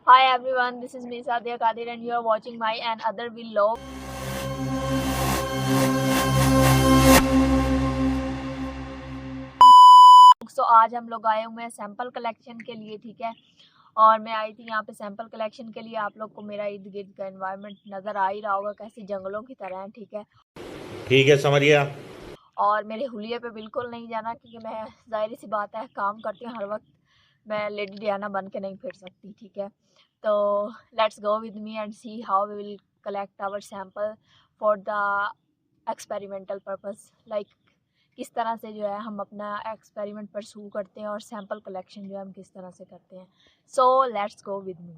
Hi everyone, this is me Sadia Kadir and you are watching my and other vlog. तो आज हम लोग आए हुए हैं सैंपल कलेक्शन के लिए, ठीक है। और मैं आई थी यहाँ पे सैंपल कलेक्शन के लिए। आप लोग को मेरा इर्द गिर्द का एनवायरनमेंट नज़र आ ही रहा होगा, कैसे जंगलों की तरह है, ठीक है। ठीक है, समझ गया। और मेरे हुलिये पे बिल्कुल नहीं जाना, क्योंकि मैं जाहिर सी बात है काम करती हूँ हर वक्त, मैं लेडी डियाना बन के नहीं फिर सकती, ठीक है। तो let's go with me and see how we will collect our sample for the experimental purpose. Like किस तरह से जो है हम अपना एक्सपेरिमेंट परसू करते हैं और सैंपल कलेक्शन जो है हम किस तरह से करते हैं। सो लेट्स गो विद मी।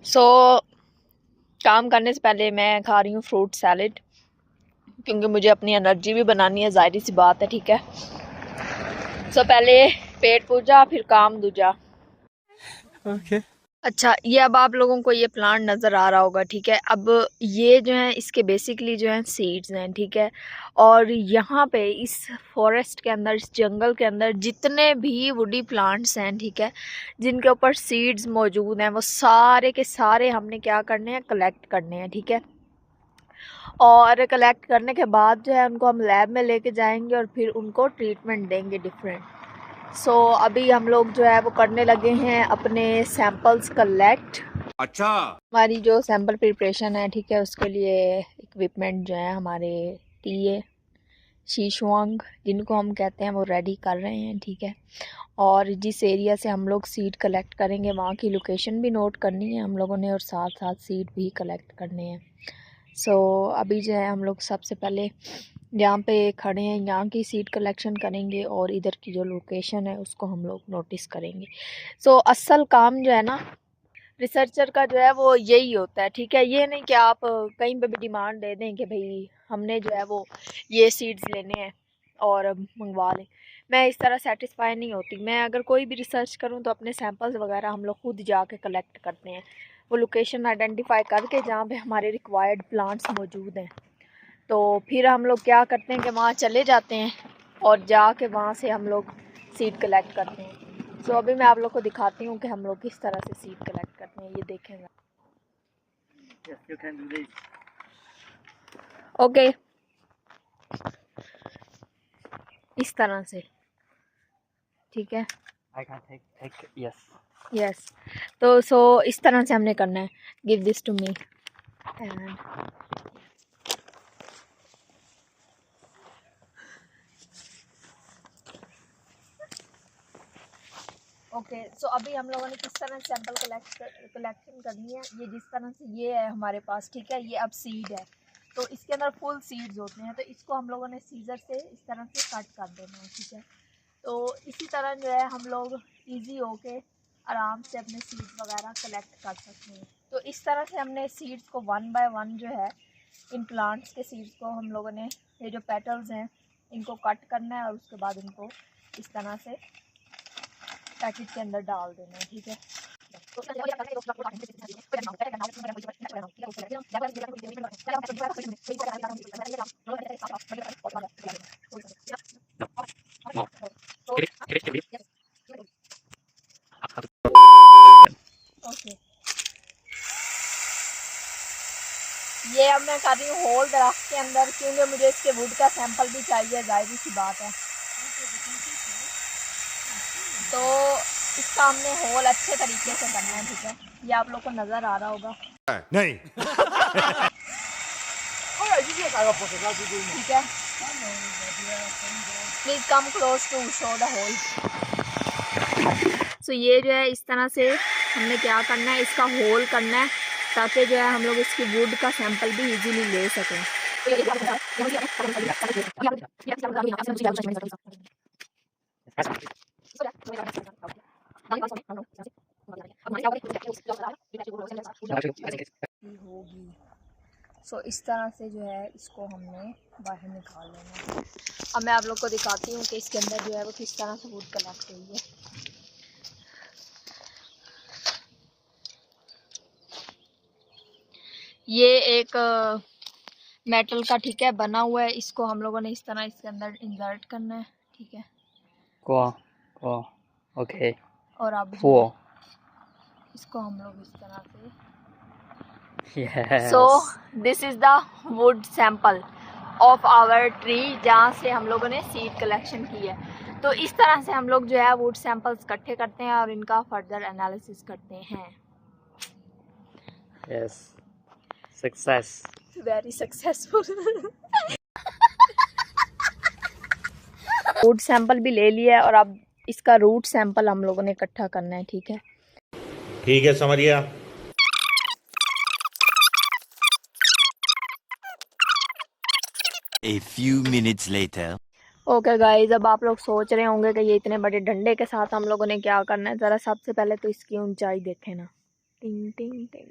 सो काम करने से पहले मैं खा रही हूँ फ्रूट सैलेड, क्योंकि मुझे अपनी एनर्जी भी बनानी है, जाहिर सी बात है, ठीक है। सो पहले पेट पूजा फिर काम दूजा। ओके। अच्छा, ये अब आप लोगों को ये प्लांट नज़र आ रहा होगा, ठीक है। अब ये जो है इसके बेसिकली जो है सीड्स हैं, ठीक है। और यहाँ पे इस फॉरेस्ट के अंदर, इस जंगल के अंदर जितने भी वुडी प्लांट्स हैं, ठीक है, जिनके ऊपर सीड्स मौजूद हैं, वो सारे के सारे हमने क्या करने हैं, कलेक्ट करने हैं, ठीक है। और कलेक्ट करने के बाद जो है उनको हम लैब में लेके जाएंगे और फिर उनको ट्रीटमेंट देंगे डिफरेंट। सो अभी हम लोग जो है वो करने लगे हैं अपने सैंपल्स कलेक्ट। अच्छा। हमारी जो सैंपल प्रिपरेशन है, ठीक है, उसके लिए इक्विपमेंट जो है हमारे टीए शीशुआंग जिनको हम कहते हैं वो रेडी कर रहे हैं, ठीक है। और जिस एरिया से हम लोग सीड कलेक्ट करेंगे वहाँ की लोकेशन भी नोट करनी है हम लोगों ने, और साथ साथ सीड भी कलेक्ट करने हैं। सो अभी जो है हम लोग सबसे पहले यहाँ पे खड़े हैं, यहाँ की सीड कलेक्शन करेंगे और इधर की जो लोकेशन है उसको हम लोग नोटिस करेंगे। सो असल काम जो है ना रिसर्चर का जो है वो यही होता है, ठीक है। ये नहीं कि आप कहीं पे भी डिमांड दे दें कि भाई हमने जो है वो ये सीड्स लेने हैं और मंगवा लें। मैं इस तरह सेटिस्फाई नहीं होती। मैं अगर कोई भी रिसर्च करूं तो अपने सैंपल्स वगैरह हम लोग खुद जाके कलेक्ट करते हैं, वो लोकेशन आइडेंटिफाई करके जहाँ पे हमारे रिक्वायर्ड प्लांट्स मौजूद हैं। तो फिर हम लोग क्या करते हैं कि वहाँ चले जाते हैं और जाके वहाँ से हम लोग सीड कलेक्ट करते हैं। सो अभी मैं आप लोग को दिखाती हूँ कि हम लोग किस तरह से सीड कलेक्ट करते हैं, ये देखेंगे। ओके, इस तरह से, ठीक है। I can take yes. Yes, तो सो इस तरह से हमने करना है। Give this to me and okay. So अभी हम लोगों ने किस तरह सैंपल कलेक्शन करनी है, ये जिस तरह से ये है हमारे पास, ठीक है। ये अब सीड है तो इसके अंदर फुल सीड्स होते हैं, तो इसको हम लोगों ने सीजर से इस तरह से कट कर देना है, ठीक है। तो इसी तरह जो है हम लोग इजी होके आराम से अपने सीड्स वगैरह कलेक्ट कर सकते हैं। तो इस तरह से हमने सीड्स को वन बाय वन जो है इन प्लांट्स के सीड्स को हम लोगों ने, ये जो पेटल्स हैं इनको कट करना है और उसके बाद इनको इस तरह से पैकेट के अंदर डाल देना है, ठीक है। ओके, ये अब मैं कर रही हूँ होल दरख्त के अंदर, क्योंकि मुझे इसके वुड का सैंपल भी चाहिए, जाहिर सी बात है। तो इसका हमने होल अच्छे तरीके से करना है, ठीक है। ये आप लोग को नज़र आ रहा होगा नहीं। ठीक है। Please come close to show the hole. So ये जो है इस तरह से हमने क्या करना है, इसका होल करना है, ताकि जो है हम लोग इसकी वुड का सैंपल भी इजीली ले सकें। होगी। सो इस तरह से जो है इसको हमने बाहर निकाल लेना है। अब मैं आप लोग को दिखाती हूँ कि इसके अंदर जो है वो किस तरह से वुड कलेक्ट हुई है। ये एक मेटल का, ठीक है, बना हुआ है। इसको हम लोगों ने इस तरह इसके अंदर इंसर्ट करना है, ठीक है। Cool. Okay. और अब जो Cool. इसको हम लोग इस तरह से Yes. So this is the wood sample of our tree जहाँ से हम लोगों ने सीड कलेक्शन की है। तो इस तरह से हम लोग जो है वुड सैंपल्स इकट्ठे करते हैं और इनका फर्दर एनालिसिस करते हैं। Yes. Success. Very successful. Would sample भी ले लिया है और अब इसका रूट सैंपल हम लोगों ने इकट्ठा करना है। ठीक है, ठीक है, समझ गया। A few minutes later. Okay guys, अब आप लोग सोच रहे होंगे कि ये इतने बड़े डंडे के साथ हम लोगों ने क्या करना है। ज़रा सबसे पहले तो इसकी ऊंचाई देखें ना, टिंग टिंग टिंग,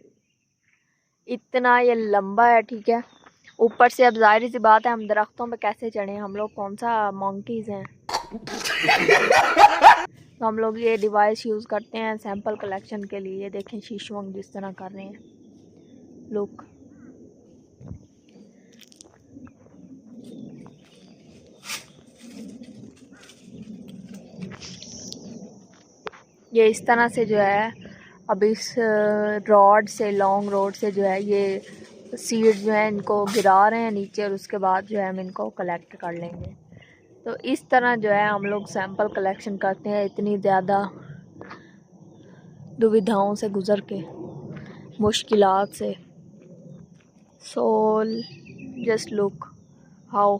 इतना ये लंबा है। ठीक है, ऊपर से अब जाहिर सी बात है हम दरख्तों पे कैसे चढ़े, हम लोग कौन सा मंकीज हैं। तो हम लोग ये डिवाइस यूज़ करते हैं सैंपल कलेक्शन के लिए। ये देखें शीशुअंग जिस तरह कर रहे हैं, लुक। ये इस तरह से जो है अब इस रॉड से, लॉन्ग रोड से जो है ये सीड जो है इनको गिरा रहे हैं नीचे और उसके बाद जो है हम इनको कलेक्ट कर लेंगे। तो इस तरह जो है हम लोग सैंपल कलेक्शन करते हैं, इतनी ज़्यादा दुविधाओं से गुज़र के, मुश्किलात से। So just look how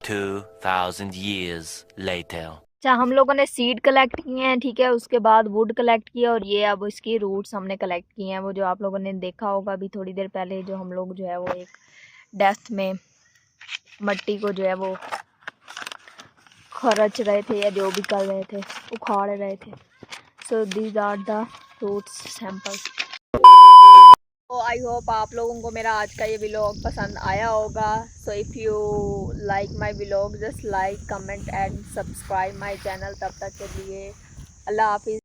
$2,000 years later. अच्छा, हम लोगों ने सीड कलेक्ट किए हैं। ठीक है, उसके बाद वुड कलेक्ट किया और ये अब इसकी रूट्स हमने कलेक्ट किए हैं। वो जो आप लोगों ने देखा होगा अभी थोड़ी देर पहले, जो हम लोग जो है वो एक डेस्क में मट्टी को जो है वो खरच रहे थे या जो भी कर रहे थे, उखाड़ रहे थे। So these are the roots samples. तो आई होप आप लोगों को मेरा आज का ये व्लॉग पसंद आया होगा। So if you like my vlog just like, comment and subscribe my channel. तब तक के लिए अल्लाह हाफिज़।